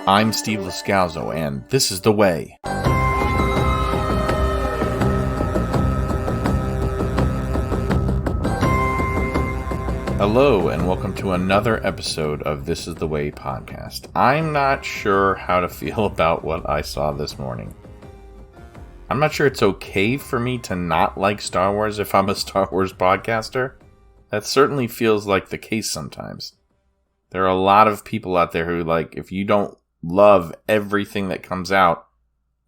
I'm Steve Lascalzo, and this is The Way. Hello, and welcome to another episode of This is The Way podcast. I'm not sure how to feel about what I saw this morning. I'm not sure it's okay for me to not like Star Wars if I'm a Star Wars podcaster. That certainly feels like the case sometimes. There are a lot of people out there who, like, if you don't love everything that comes out,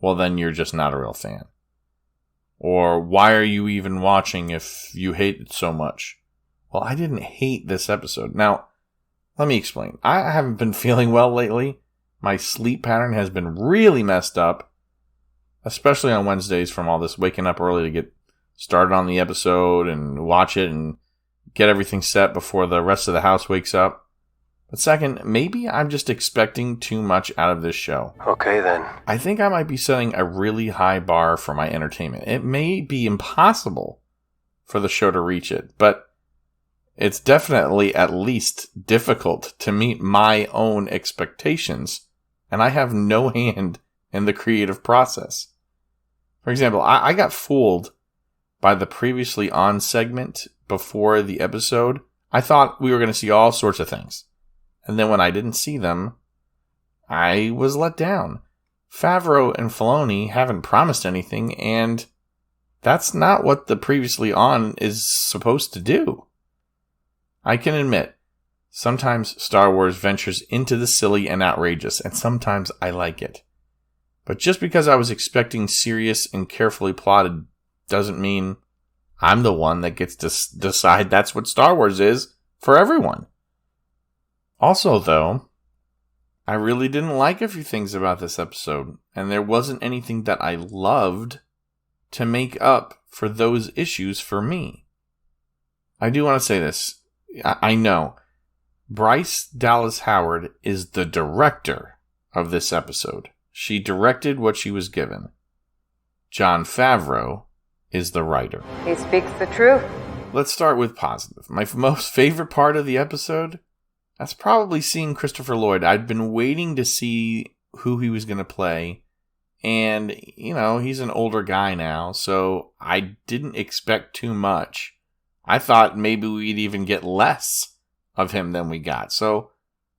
well, then you're just not a real fan. Or, why are you even watching if you hate it so much? Well, I didn't hate this episode. Now, let me explain. I haven't been feeling well lately. My sleep pattern has been really messed up, especially on Wednesdays from all this waking up early to get started on the episode and watch it and get everything set before the rest of the house wakes up. But second, maybe I'm just expecting too much out of this show. Okay, then. I think I might be setting a really high bar for my entertainment. It may be impossible for the show to reach it, but it's definitely at least difficult to meet my own expectations, and I have no hand in the creative process. For example, I got fooled by the previously on segment before the episode. I thought we were going to see all sorts of things. And then when I didn't see them, I was let down. Favreau and Filoni haven't promised anything, and that's not what the previously on is supposed to do. I can admit, sometimes Star Wars ventures into the silly and outrageous, and sometimes I like it. But just because I was expecting serious and carefully plotted doesn't mean I'm the one that gets to decide that's what Star Wars is for everyone. Also, though, I really didn't like a few things about this episode, and there wasn't anything that I loved to make up for those issues for me. I do want to say this. I know Bryce Dallas Howard is the director of this episode. She directed what she was given. Jon Favreau is the writer. He speaks the truth. Let's start with positive. My most favorite part of the episode, that's probably seeing Christopher Lloyd. I'd been waiting to see who he was going to play. And, you know, he's an older guy now, so I didn't expect too much. I thought maybe we'd even get less of him than we got. So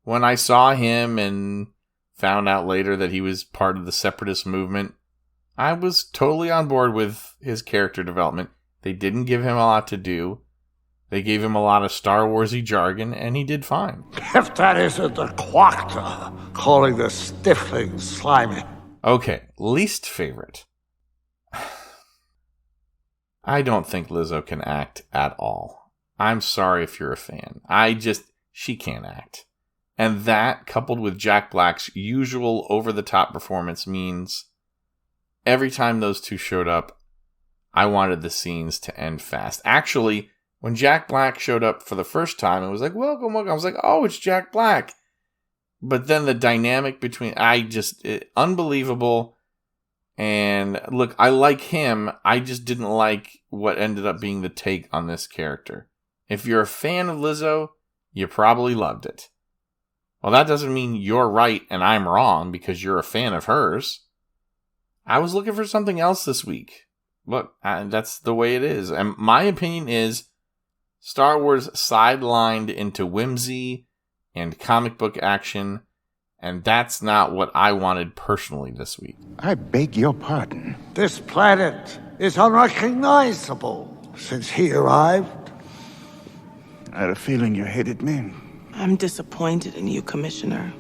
when I saw him and found out later that he was part of the separatist movement, I was totally on board with his character development. They didn't give him a lot to do. They gave him a lot of Star Wars-y jargon, and he did fine. If that isn't the quactor calling the stifling slimy. Okay, least favorite. I don't think Lizzo can act at all. I'm sorry if you're a fan. She can't act. And that, coupled with Jack Black's usual over-the-top performance, means every time those two showed up, I wanted the scenes to end fast. Actually, when Jack Black showed up for the first time, it was like, welcome, welcome. I was like, oh, it's Jack Black. But then the dynamic between, unbelievable. And look, I like him. I just didn't like what ended up being the take on this character. If you're a fan of Lizzo, you probably loved it. Well, that doesn't mean you're right and I'm wrong because you're a fan of hers. I was looking for something else this week. Look, that's the way it is. And my opinion is Star Wars sidelined into whimsy and comic book action, and that's not what I wanted personally this week. I beg your pardon. This planet is unrecognizable since he arrived. I had a feeling you hated me. I'm disappointed in you, Commissioner.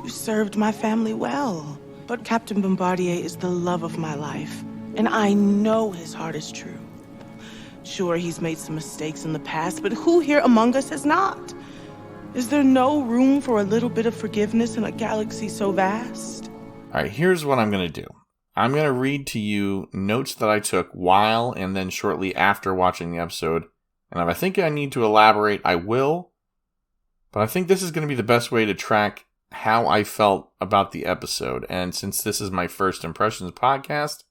You served my family well. But Captain Bombardier is the love of my life, and I know his heart is true. Sure, he's made some mistakes in the past, but who here among us has not? Is there no room for a little bit of forgiveness in a galaxy so vast? All right, here's what I'm going to do. I'm going to read to you notes that I took while and then shortly after watching the episode. And if I think I need to elaborate, I will. But I think this is going to be the best way to track how I felt about the episode. And since this is my first impressions podcast,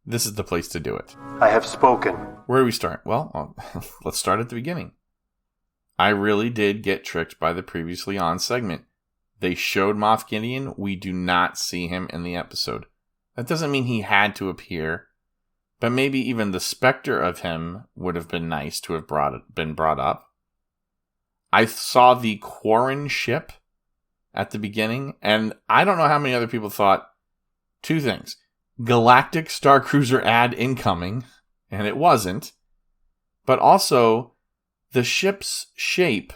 this is the place to do it. I have spoken. Where do we start? Well, let's start at the beginning. I really did get tricked by the previously on segment. they showed Moff Gideon. We do not see him in the episode. That doesn't mean he had to appear, but maybe even the specter of him would have been nice to have been brought up. I saw the Quarren ship at the beginning, and I don't know how many other people thought two things. Galactic Star Cruiser ad incoming, and it wasn't. But also, the ship's shape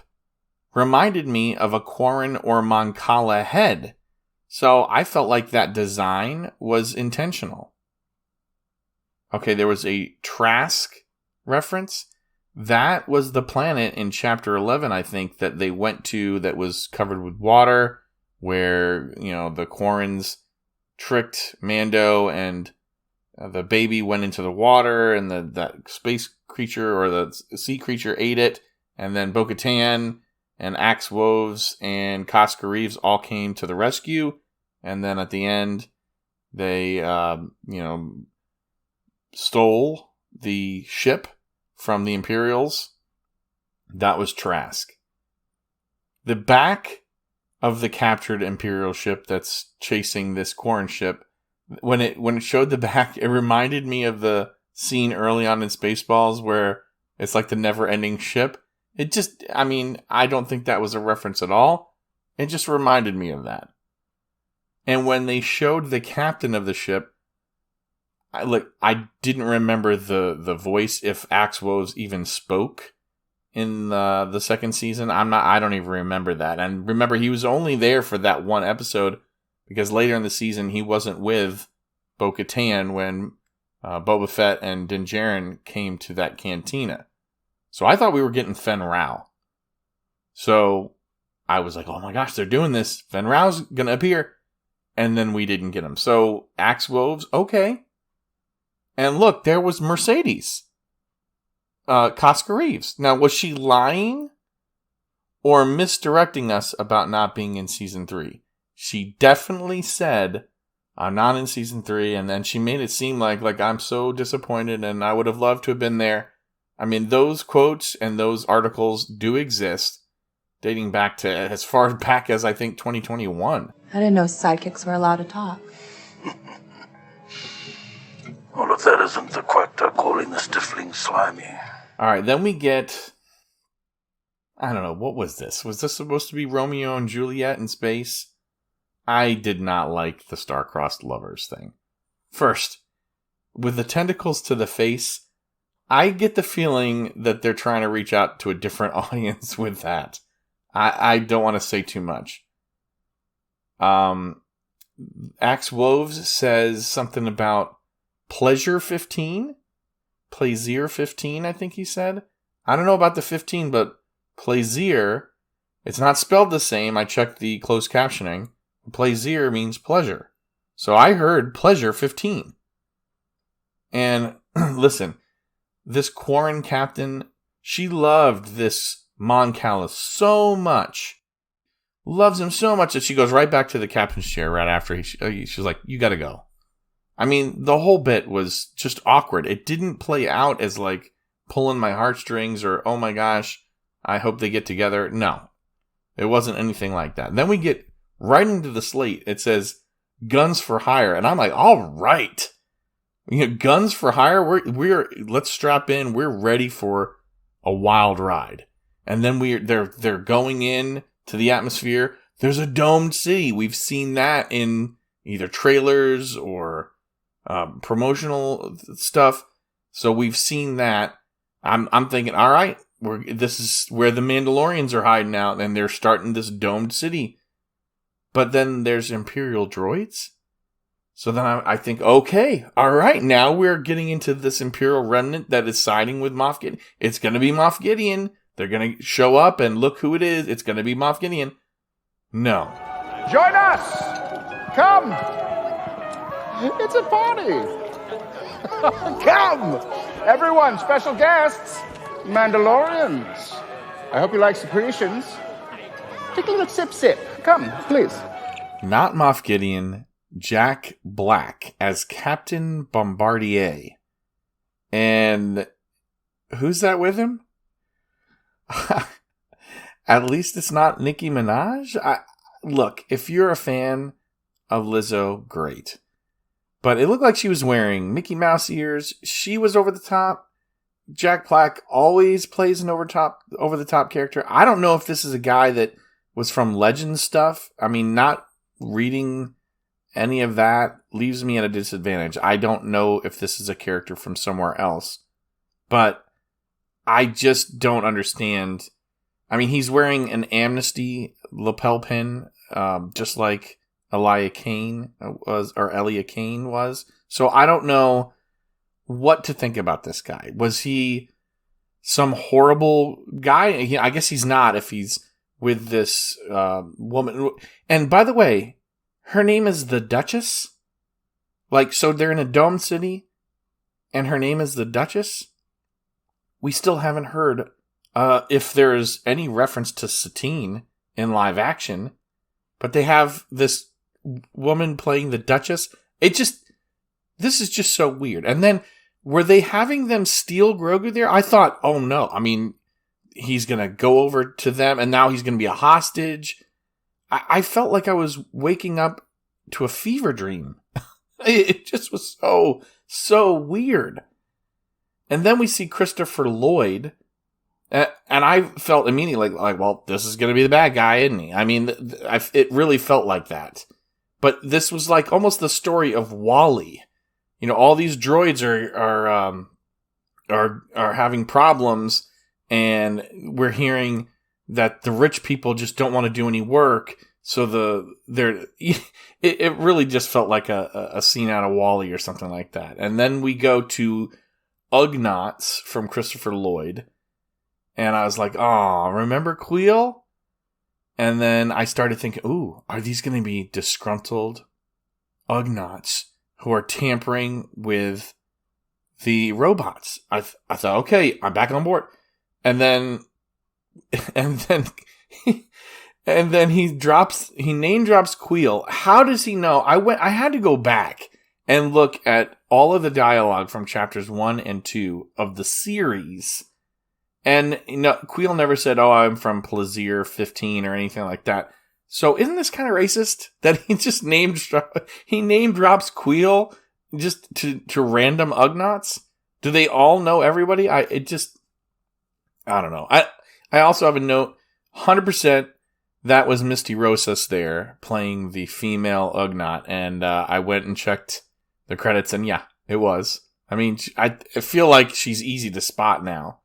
reminded me of a Quarren or Moncala head. So I felt like that design was intentional. Okay, there was a Trask reference. That was the planet in Chapter 11, I think, that they went to that was covered with water, where, the Quarrens tricked Mando and the baby went into the water, and that space creature or the sea creature ate it, and then Bo-Katan and Axe Woves and Koska Reeves all came to the rescue, and then at the end, they, stole the ship from the Imperials. That was Trask. The back of the captured Imperial ship that's chasing this Quarren ship, when it showed the back, it reminded me of the scene early on in Spaceballs where it's like the never-ending ship. It just, I don't think that was a reference at all. It just reminded me of that. And when they showed the captain of the ship, I didn't remember the voice, if Axe Woves even spoke in the second season. I don't even remember that. And remember, he was only there for that one episode, because later in the season, he wasn't with Bo-Katan when Boba Fett and Din Djarin came to that cantina. So I thought we were getting Fen Rao. So I was like, oh my gosh, they're doing this. Fen Rao's going to appear. And then we didn't get him. So Axe Woves, okay. And look, there was Mercedes. Koska Reeves. Now, was she lying or misdirecting us about not being in season 3? She definitely said, I'm not in season 3, and then she made it seem like I'm so disappointed and I would have loved to have been there. Those quotes and those articles do exist, dating back to as far back as I think 2021. I didn't know sidekicks were allowed to talk. All of that isn't the quack they're calling the stifling slimy. Alright, then we get, I don't know, what was this? Was this supposed to be Romeo and Juliet in space? I did not like the star-crossed lovers thing. First, with the tentacles to the face, I get the feeling that they're trying to reach out to a different audience with that. I don't want to say too much. Axe Woves says something about Pleasure 15? Plaisir 15, I think he said. I don't know about the 15, but Plaisir, it's not spelled the same. I checked the closed captioning. Plaisir means pleasure. So I heard Pleasure 15. And listen, this Quarren captain, she loved this Mon Cala so much. Loves him so much that she goes right back to the captain's chair right after she's like, you gotta go. The whole bit was just awkward. It didn't play out as like pulling my heartstrings or, oh my gosh, I hope they get together. No, it wasn't anything like that. Then we get right into the slate. It says guns for hire. And I'm like, all right. Guns for hire. Let's strap in. We're ready for a wild ride. And then they're going in to the atmosphere. There's a domed city. We've seen that in either trailers or promotional stuff. So we've seen that. I'm thinking, all right, this is where the Mandalorians are hiding out, and they're starting this domed city. But then there's Imperial droids. So then I think, okay, all right, now we're getting into this Imperial remnant that is siding with Moff Gideon. It's going to be Moff Gideon. They're going to show up and look who it is. It's going to be Moff Gideon. No. Join us! Come! It's a party! Come! Everyone, special guests, Mandalorians. I hope you like secretions. Take a little sip. Come, please. Not Moff Gideon, Jack Black as Captain Bombardier. And who's that with him? At least it's not Nicki Minaj. look, if you're a fan of Lizzo, great. But it looked like she was wearing Mickey Mouse ears. She was over the top. Jack Black always plays an over the top character. I don't know if this is a guy that was from Legends stuff. I mean, not reading any of that leaves me at a disadvantage. I don't know if this is a character from somewhere else. But I just don't understand. I mean, he's wearing an Amnesty lapel pin, just like Elia Kane was. So I don't know what to think about this guy. Was he some horrible guy? I guess he's not if he's with this woman. And by the way, her name is the Duchess? Like, so they're in a domed city, and her name is the Duchess? We still haven't heard if there's any reference to Satine in live action, but they have this woman playing the Duchess. This is just so weird. And then, were they having them steal Grogu there? I thought, oh no, I mean, he's going to go over to them, and now he's going to be a hostage. I felt like I was waking up to a fever dream. It just was so weird. And then we see Christopher Lloyd, and I felt immediately like, well, this is going to be the bad guy, isn't he? I mean, it really felt like that. But this was like almost the story of WALL-E. You know, all these droids are having problems, and we're hearing that the rich people just don't want to do any work. So it really just felt like a scene out of WALL-E or something like that. And then we go to Ugnaughts from Christopher Lloyd, and I was like, oh, remember Queel? And then I started thinking, ooh, are these going to be disgruntled Ugnaughts who are tampering with the robots? I thought, okay, I'm back on board. And then he name drops Queel. How does he know? I had to go back and look at all of the dialogue from chapters 1 and 2 of the series. And Queel never said, oh, I'm from Plaisir 15 or anything like that. So isn't this kind of racist that he just name drops Queel just to random Ugnaughts? Do they all know everybody? I don't know. I also have a note, 100% that was Misty Rosas there playing the female Ugnaught, and I went and checked the credits, and yeah, it was. I mean, I feel like she's easy to spot now.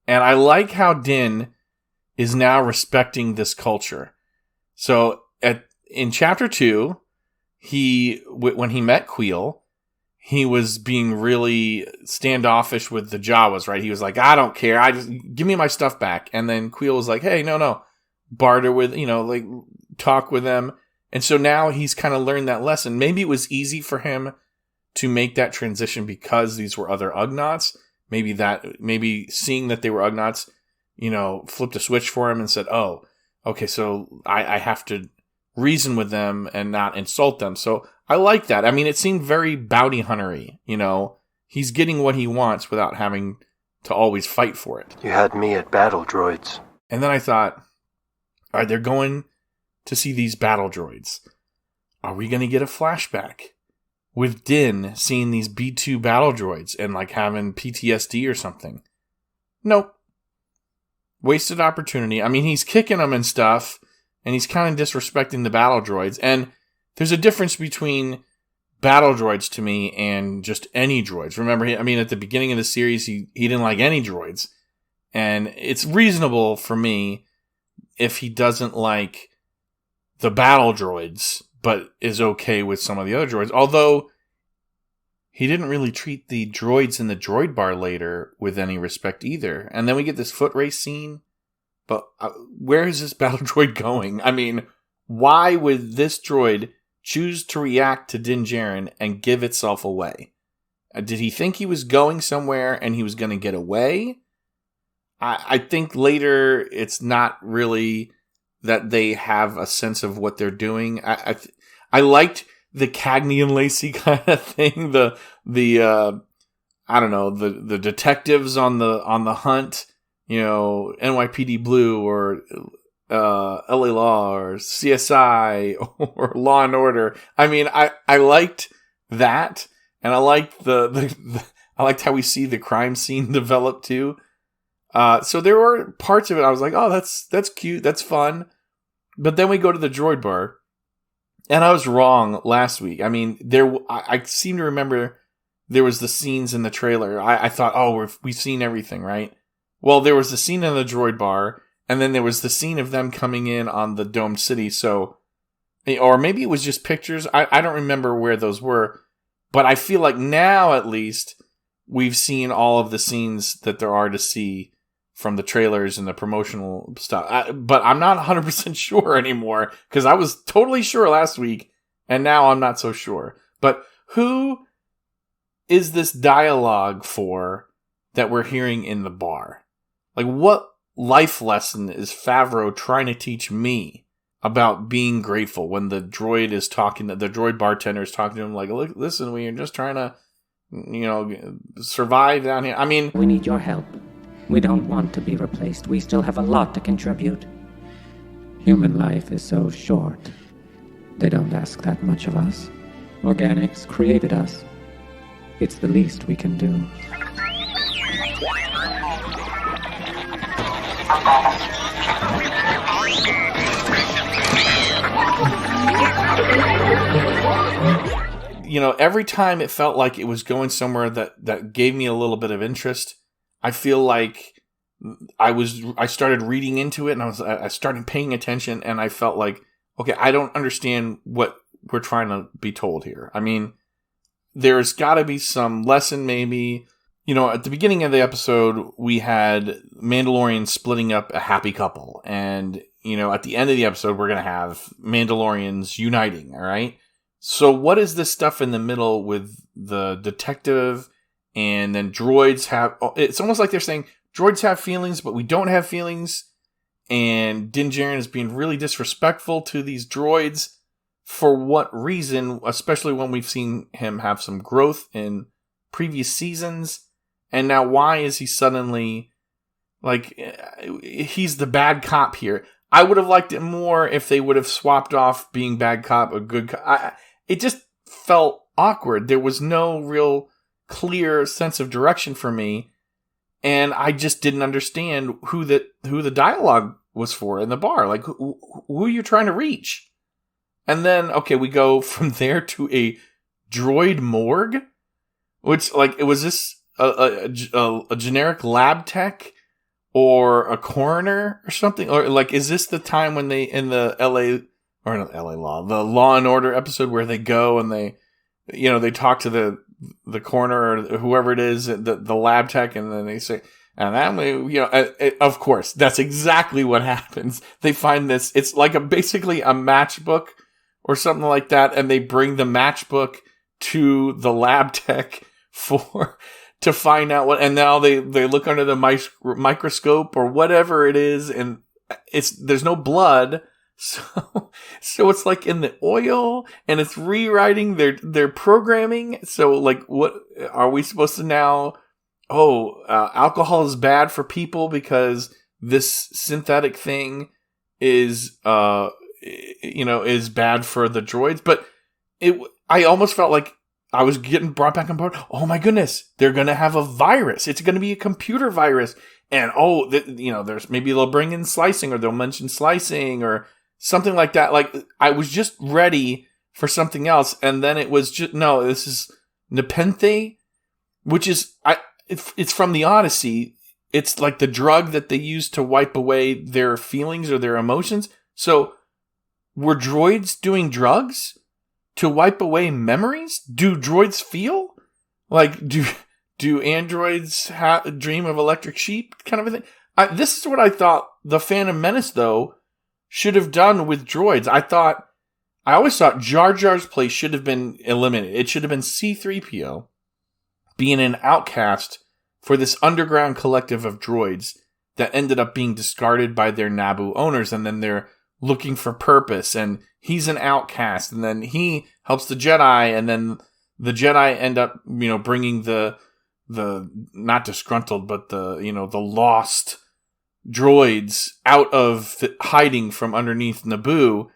And I like how Din is now respecting this culture. So in chapter 2, when he met Queel, he was being really standoffish with the Jawas, right? He was like, I don't care. Give me my stuff back. And then Queel was like, hey, no. Barter with, like talk with them. And so now he's kind of learned that lesson. Maybe it was easy for him to make that transition because these were other Ugnaughts. Maybe seeing that they were Ugnaughts, flipped a switch for him and said, oh, okay, so I have to reason with them and not insult them. So I like that. I mean, it seemed very bounty hunter-y, He's getting what he wants without having to always fight for it. You had me at battle droids. And then I thought, all right, they're going to see these battle droids. Are we going to get a flashback with Din seeing these B2 battle droids and like having PTSD or something? Nope. Wasted opportunity. I mean, he's kicking them and stuff, and he's kind of disrespecting the battle droids. And there's a difference between battle droids to me and just any droids. Remember, at the beginning of the series, he didn't like any droids. And it's reasonable for me if he doesn't like the battle droids, but is okay with some of the other droids. Although, he didn't really treat the droids in the droid bar later with any respect either. And then we get this foot race scene. But where is this battle droid going? I mean, why would this droid choose to react to Din Djarin and give itself away? Did he think he was going somewhere and he was going to get away? I think later it's not really that they have a sense of what they're doing. I liked the Cagney and Lacey kind of thing. The detectives on the hunt, NYPD Blue or LA Law or CSI or Law and Order. I mean, I liked that, and I liked I liked how we see the crime scene develop too. So there were parts of it I was like, oh, that's cute, that's fun. But then we go to the droid bar, and I was wrong last week. I mean, I seem to remember there was the scenes in the trailer. I thought, oh, we've seen everything, right? Well, there was the scene in the droid bar, and then there was the scene of them coming in on the domed city. So, or maybe it was just pictures. I don't remember where those were, but I feel like now at least we've seen all of the scenes that there are to see from the trailers and the promotional stuff. But I'm not 100% sure anymore, because I was totally sure last week, and now I'm not so sure. But who is this dialogue for that we're hearing in the bar? Like, what life lesson is Favreau trying to teach me about being grateful when the droid is talking, the droid bartender is talking to him like, look, listen, we are just trying to, survive down here. I mean, we need your help. We don't want to be replaced. We still have a lot to contribute. Human life is so short. They don't ask that much of us. Organics created us. It's the least we can do. Every time it felt like it was going somewhere that gave me a little bit of interest, I feel like I started reading into it, and I started paying attention, and I felt like, okay, I don't understand what we're trying to be told here. I mean, there's got to be some lesson, maybe. At the beginning of the episode, we had Mandalorians splitting up a happy couple. And, at the end of the episode, we're going to have Mandalorians uniting, all right? So what is this stuff in the middle with the detective and then droids have... It's almost like they're saying, droids have feelings, but we don't have feelings. And Din Djarin is being really disrespectful to these droids. For what reason? Especially when we've seen him have some growth in previous seasons. And now why is he suddenly, he's the bad cop here? I would have liked it more if they would have swapped off being bad cop, a good cop. It just felt awkward. There was no real clear sense of direction for me. And I just didn't understand who the dialogue was for in the bar. Like, who are you trying to reach? And then, okay, we go from there to a droid morgue, which, was this a generic lab tech or a coroner or something? Or, is this the time when they, in the the Law and Order episode where they go and they talk to the coroner or whoever it is, the lab tech, and then they say, and that way, of course, that's exactly what happens. They find this, it's basically a matchbook or something like that, and they bring the matchbook to the lab tech to find out what, and now they look under the microscope or whatever it is, and there's no blood, so it's like in the oil, and it's rewriting their programming. So what are we supposed to now? Alcohol is bad for people because this synthetic thing is is bad for the droids. But I almost felt like I was getting brought back on board. Oh my goodness, they're going to have a virus. It's going to be a computer virus. And there's maybe they'll bring in slicing, or they'll mention slicing or something like that. I was just ready for something else. And then it was just, no, this is Nepenthe, which is, it's from the Odyssey. It's like the drug that they use to wipe away their feelings or their emotions. So were droids doing drugs to wipe away memories? Do droids feel? Do androids dream of electric sheep kind of a thing? This is what I thought the Phantom Menace, though, should have done with droids. I always thought Jar Jar's place should have been eliminated. It should have been C-3PO being an outcast for this underground collective of droids that ended up being discarded by their Naboo owners, and then they're looking for purpose, and he's an outcast, and then he helps the Jedi, and then the Jedi end up, bringing the not disgruntled, but the lost droids out of hiding from underneath Naboo,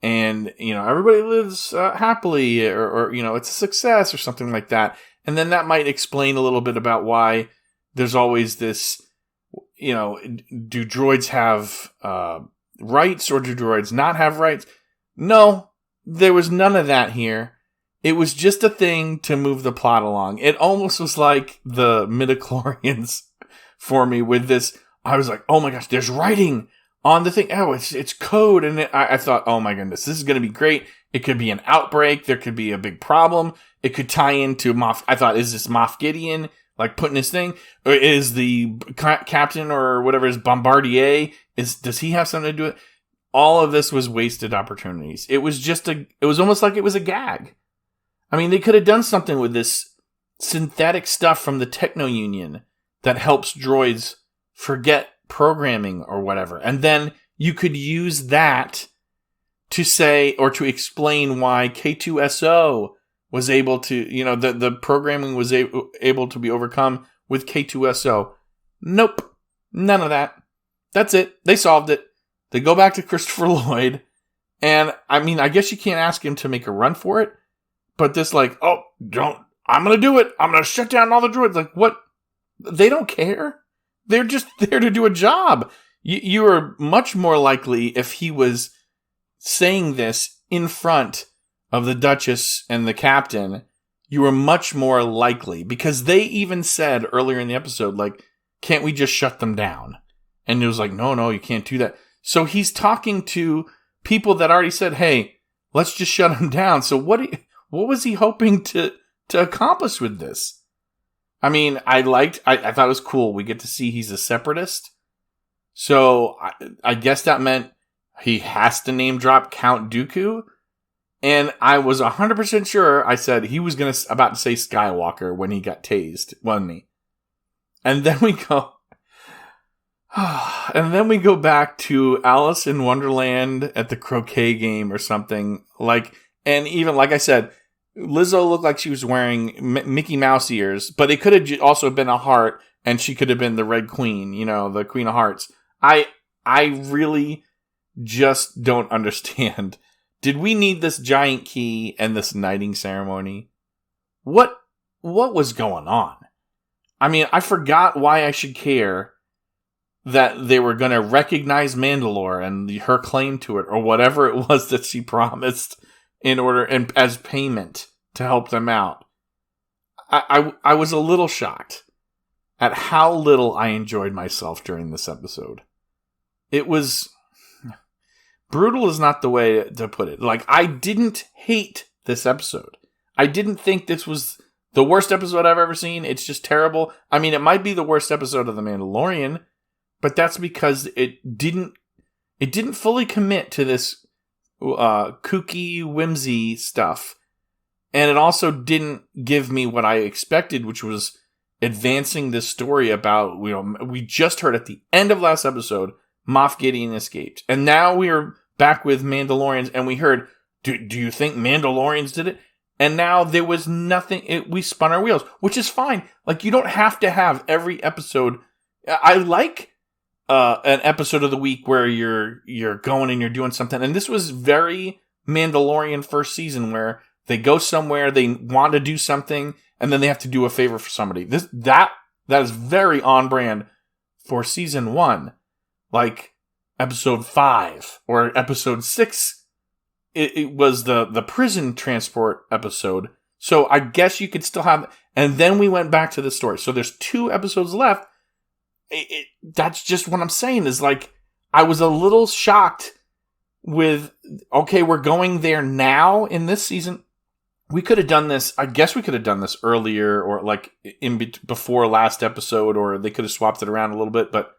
and, everybody lives happily, or, it's a success or something like that. And then that might explain a little bit about why there's always this, do droids have rights, or do droids not have rights? No, there was none of that here. It was just a thing to move the plot along. It almost was like the midichlorians for me with this. I was like, oh my gosh, there's writing on the thing. Oh, it's code. And I thought, oh my goodness, this is going to be great. It could be an outbreak. There could be a big problem. It could tie into Moff. I thought, is this Moff Gideon, like, putting his thing? Or is the captain or whatever is Bombardier? Does he have something to do with it? All of this was wasted opportunities. It was almost like it was a gag. I mean, they could have done something with this synthetic stuff from the Techno Union that helps droids forget programming or whatever. And then you could use that to say, or to explain why K2SO was able to, the programming was able to be overcome with K2SO. Nope. None of that. That's it. They solved it. They go back to Christopher Lloyd. And, I mean, I guess you can't ask him to make a run for it. But this, like, I'm going to do it. I'm going to shut down all the droids. Like, what? They don't care. They're just there to do a job. You are much more likely, if he was saying this in front of the Duchess and the captain, you were much more likely. Because they even said earlier in the episode, like, can't we just shut them down? And it was like, no, you can't do that. So he's talking to people that already said, hey, let's just shut them down. So what was he hoping to accomplish with this? I mean, I thought it was cool. We get to see he's a separatist. So I guess that meant he has to name drop Count Dooku. And I was 100% sure I said he was about to say Skywalker when he got tased, wasn't he? And then we go, back to Alice in Wonderland at the croquet game or something. And even like I said, Lizzo looked like she was wearing Mickey Mouse ears, but it could have also been a heart, and she could have been the Red Queen, the Queen of Hearts. I really just don't understand. Did we need this giant key and this knighting ceremony? What was going on? I mean, I forgot why I should care that they were going to recognize Mandalore and her claim to it, or whatever it was that she promised in order and as payment to help them out. I was a little shocked at how little I enjoyed myself during this episode. It was brutal is not the way to put it. Like, I didn't hate this episode. I didn't think this was the worst episode I've ever seen. It's just terrible. I mean, it might be the worst episode of The Mandalorian, but that's because it didn't fully commit to this kooky whimsy stuff. And it also didn't give me what I expected, which was advancing this story about, we just heard at the end of last episode, Moff Gideon escaped. And now we are back with Mandalorians, and we heard, do you think Mandalorians did it? And now there was nothing. We spun our wheels, which is fine. Like, you don't have to have every episode. I like an episode of the week where you're going and you're doing something. And this was very Mandalorian first season, where they go somewhere, they want to do something, and then they have to do a favor for somebody. That is very on brand for season 1. Like episode 5 or episode 6, it was the prison transport episode. So I guess you could still have, and then we went back to the story. So there's 2 episodes left. That's just what I'm saying, is like, I was a little shocked with, okay, we're going there now in this season. We could have done this. I guess we could have done this earlier, or like before last episode, or they could have swapped it around a little bit, but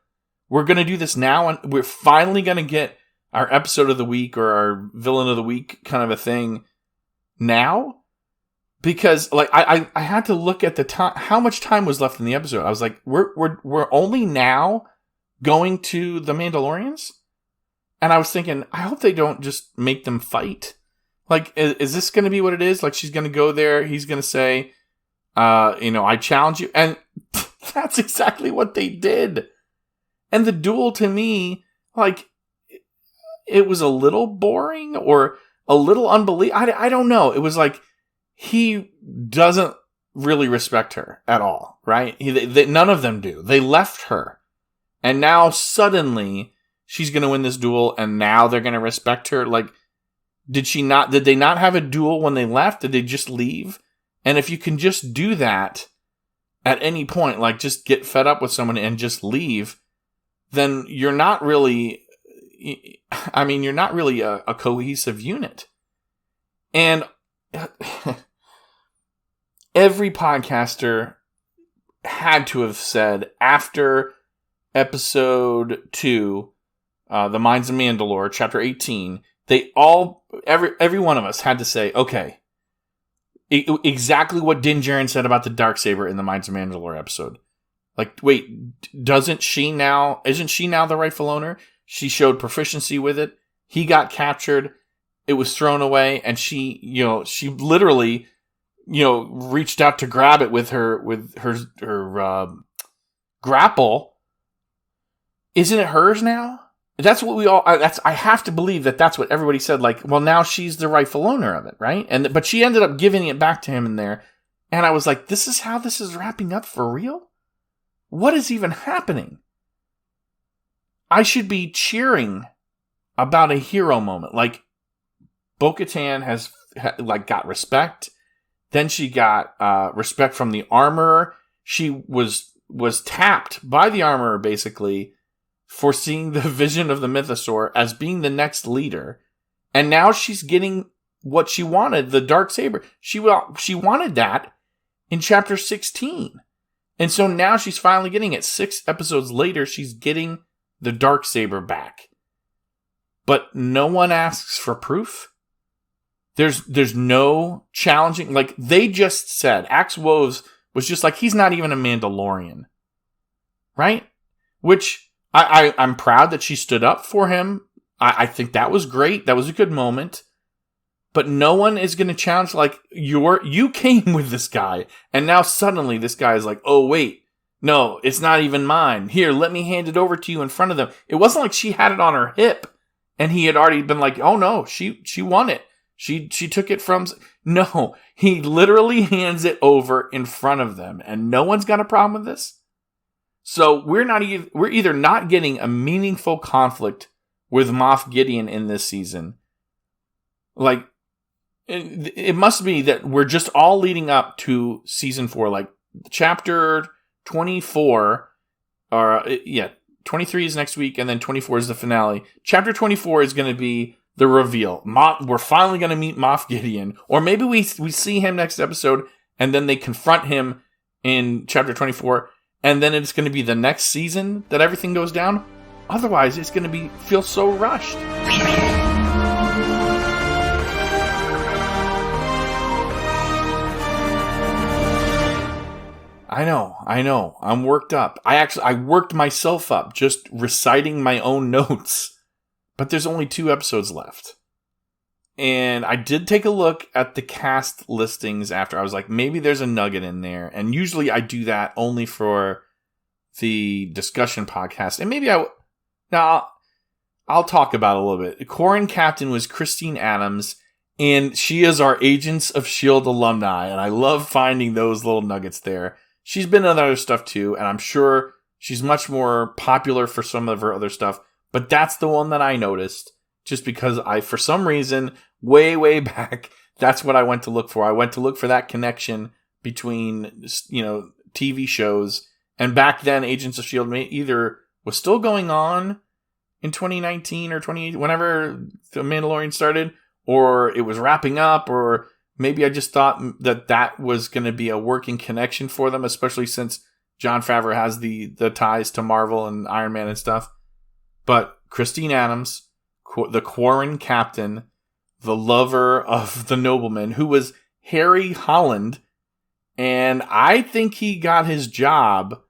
we're going to do this now, and we're finally going to get our episode of the week or our villain of the week kind of a thing now. Because like I had to look at the time, how much time was left in the episode. I was like, we're only now going to the Mandalorians? And I was thinking, I hope they don't just make them fight. Like, is this going to be what it is? Like, she's going to go there, he's going to say, I challenge you. And that's exactly what they did. And the duel to me, like, it was a little boring or a little unbelievable. I don't know. It was like he doesn't really respect her at all, right? None of them do. They left her. And now suddenly she's going to win this duel and now they're going to respect her. Like, did they not have a duel when they left? Did they just leave? And if you can just do that at any point, like just get fed up with someone and just leave, then you're not really, you're not really a cohesive unit. And every podcaster had to have said after episode 2, The Minds of Mandalore, chapter 18, every one of us had to say, okay, exactly what Din Djarin said about the Darksaber in the Minds of Mandalore episode. Like, wait, isn't she now the rightful owner? She showed proficiency with it. He got captured. It was thrown away. And she literally, reached out to grab it with her grapple. Isn't it hers now? That's what I have to believe that's what everybody said. Like, well, now she's the rightful owner of it, right? But she ended up giving it back to him in there. And I was like, this is how this is wrapping up for real? What is even happening? I should be cheering about a hero moment. Like, Bo-Katan has got respect. Then she got respect from the armorer. She was tapped by the armorer, basically, for seeing the vision of the mythosaur as being the next leader. And now she's getting what she wanted, the Darksaber. She wanted that in chapter 16. And so now she's finally getting it. 6 episodes later, she's getting the Darksaber back. But no one asks for proof. There's no challenging. Like, they just said, Axe Woves was just like, he's not even a Mandalorian. Right? Which I'm proud that she stood up for him. I think that was great. That was a good moment. But no one is going to challenge, like, you came with this guy. And now suddenly this guy is like, oh, wait. No, it's not even mine. Here, let me hand it over to you in front of them. It wasn't like she had it on her hip. And he had already been like, oh, no, she won it. She took it from... No, he literally hands it over in front of them. And no one's got a problem with this. So we're either not getting a meaningful conflict with Moff Gideon in this season. Like, it must be that we're just all leading up to season 4. Like, chapter 24, 23 is next week, and then 24 is the finale. Chapter 24 is going to be the reveal. We're finally going to meet Moff Gideon. Or maybe we see him next episode, and then they confront him in chapter 24, and then it's going to be the next season that everything goes down. Otherwise, it's going to feel so rushed. I know. I'm worked up. I worked myself up just reciting my own notes. But there's only 2 episodes left. And I did take a look at the cast listings after. I was like, maybe there's a nugget in there. And usually I do that only for the discussion podcast. And maybe I'll talk about it a little bit. Quarren Captain was Christine Adams. And she is our Agents of S.H.I.E.L.D. alumni. And I love finding those little nuggets there. She's been in other stuff too. And I'm sure she's much more popular for some of her other stuff. But that's the one that I noticed. Just because for some reason, way, way back, that's what I went to look for. I went to look for that connection between, TV shows. And back then, Agents of S.H.I.E.L.D. either was still going on in 2019 or 2018, whenever The Mandalorian started, or it was wrapping up, or maybe I just thought that was going to be a working connection for them, especially since Jon Favreau has the ties to Marvel and Iron Man and stuff. But Christine Adams, the Quarren Captain, the lover of the nobleman, who was Harry Holland, and I think he got his job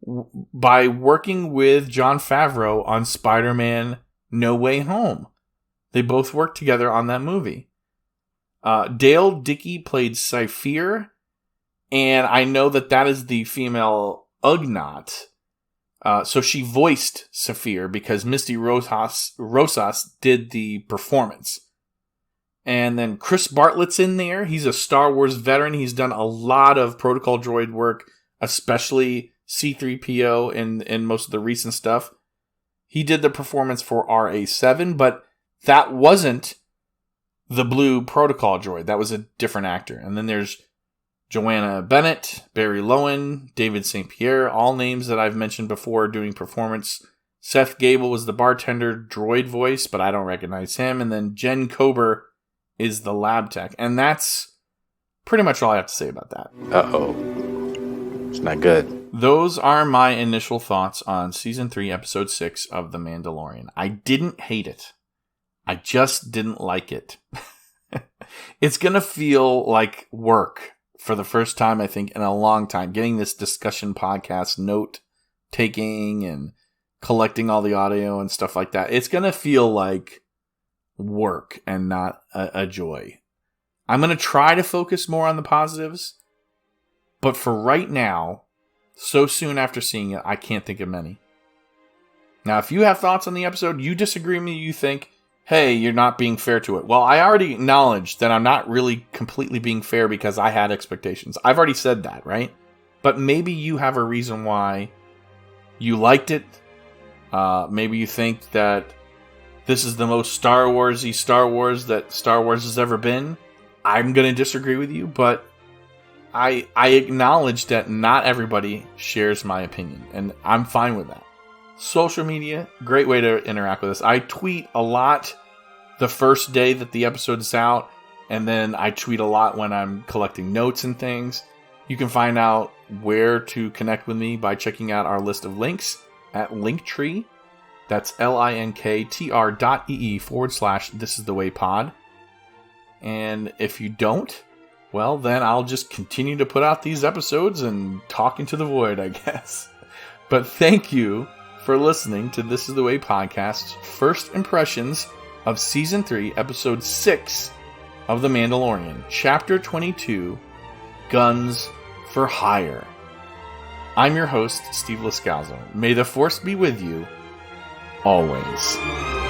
by working with Jon Favreau on Spider-Man No Way Home. They both worked together on that movie. Dale Dickey played Saphir, and I know that is the female Ugnaught. So she voiced Saphir because Misty Rosas did the performance. And then Chris Bartlett's in there. He's a Star Wars veteran. He's done a lot of protocol droid work, especially C-3PO in most of the recent stuff. He did the performance for RA-7, but that wasn't the blue protocol droid. That was a different actor. And then there's Joanna Bennett, Barry Lowen, David St. Pierre, all names that I've mentioned before doing performance. Seth Gable was the bartender droid voice, but I don't recognize him. And then Jen Kober is the lab tech. And that's pretty much all I have to say about that. Uh-oh. It's not good. Those are my initial thoughts on Season 3, Episode 6 of The Mandalorian. I didn't hate it. I just didn't like it. It's going to feel like work for the first time, I think, in a long time. Getting this discussion podcast, note-taking, and collecting all the audio and stuff like that. It's going to feel like work and not a joy. I'm going to try to focus more on the positives. But for right now, so soon after seeing it, I can't think of many. Now, if you have thoughts on the episode, you disagree with me, you think, hey, you're not being fair to it. Well, I already acknowledged that I'm not really completely being fair because I had expectations. I've already said that, right? But maybe you have a reason why you liked it. Maybe you think that this is the most Star Wars-y Star Wars that Star Wars has ever been. I'm going to disagree with you, but I acknowledge that not everybody shares my opinion, and I'm fine with that. Social media, great way to interact with us. I tweet a lot the first day that the episode is out, and then I tweet a lot when I'm collecting notes and things. You can find out where to connect with me by checking out our list of links at Linktree. That's linktr.ee/thisisthewaypod. And if you don't, well, then I'll just continue to put out these episodes and talk into the void, I guess. But thank you for listening to This Is The Way podcast's first impressions of Season 3, Episode 6 of The Mandalorian, Chapter 22, Guns for Hire. I'm your host, Steve Lascalzo. May the Force be with you, always.